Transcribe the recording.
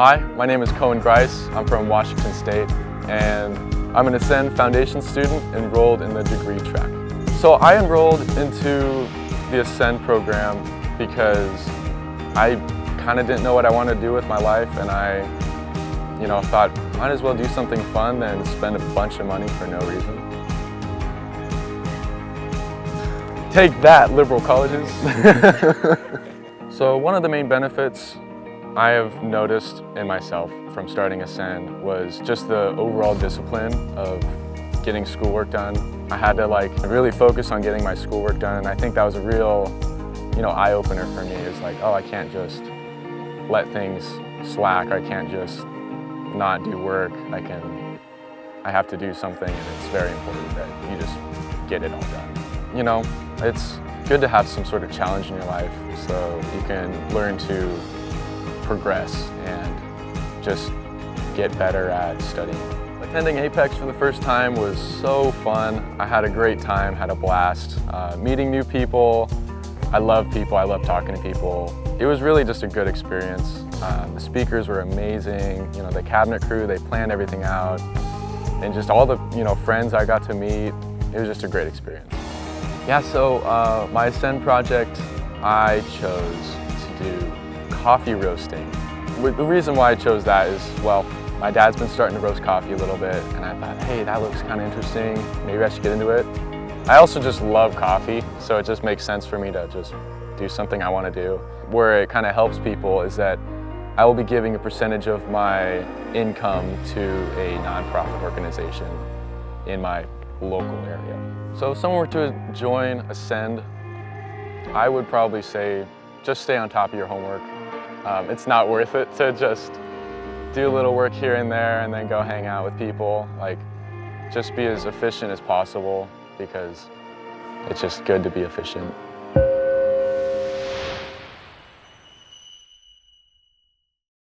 Hi, my name is Koen Griess. I'm from Washington State, and I'm an Ascend Foundation student enrolled in the degree track. So I enrolled into the Ascend program because I kind of didn't know what I wanted to do with my life, and I thought might as well do something fun than spend a bunch of money for no reason. Take that, liberal colleges. So one of the main benefits I have noticed in myself from starting Ascend was just the overall discipline of getting schoolwork done. I had to really focus on getting my schoolwork done, and I think that was a real eye-opener for me. Is oh, I can't just let things slack. I can't just not do work. I have to do something, and it's very important that you just get it all done. It's good to have some sort of challenge in your life so you can learn to progress and just get better at studying. Attending Apex for the first time was so fun. I had a great time, had a blast, meeting new people. I love people, I love talking to people. It was really just a good experience. The speakers were amazing, the cabinet crew, they planned everything out, and just all the friends I got to meet. It was just a great experience. Yeah, so my Ascend project, I chose to do coffee roasting. The reason why I chose that is, well, my dad's been starting to roast coffee a little bit, and I thought, hey, that looks kind of interesting. Maybe I should get into it. I also just love coffee, so it just makes sense for me to just do something I want to do. Where it kind of helps people is that I will be giving a percentage of my income to a nonprofit organization in my local area. So if someone were to join Ascend, I would probably say just stay on top of your homework. It's not worth it to just do a little work here and there and then go hang out with people. Just be as efficient as possible, because it's just good to be efficient.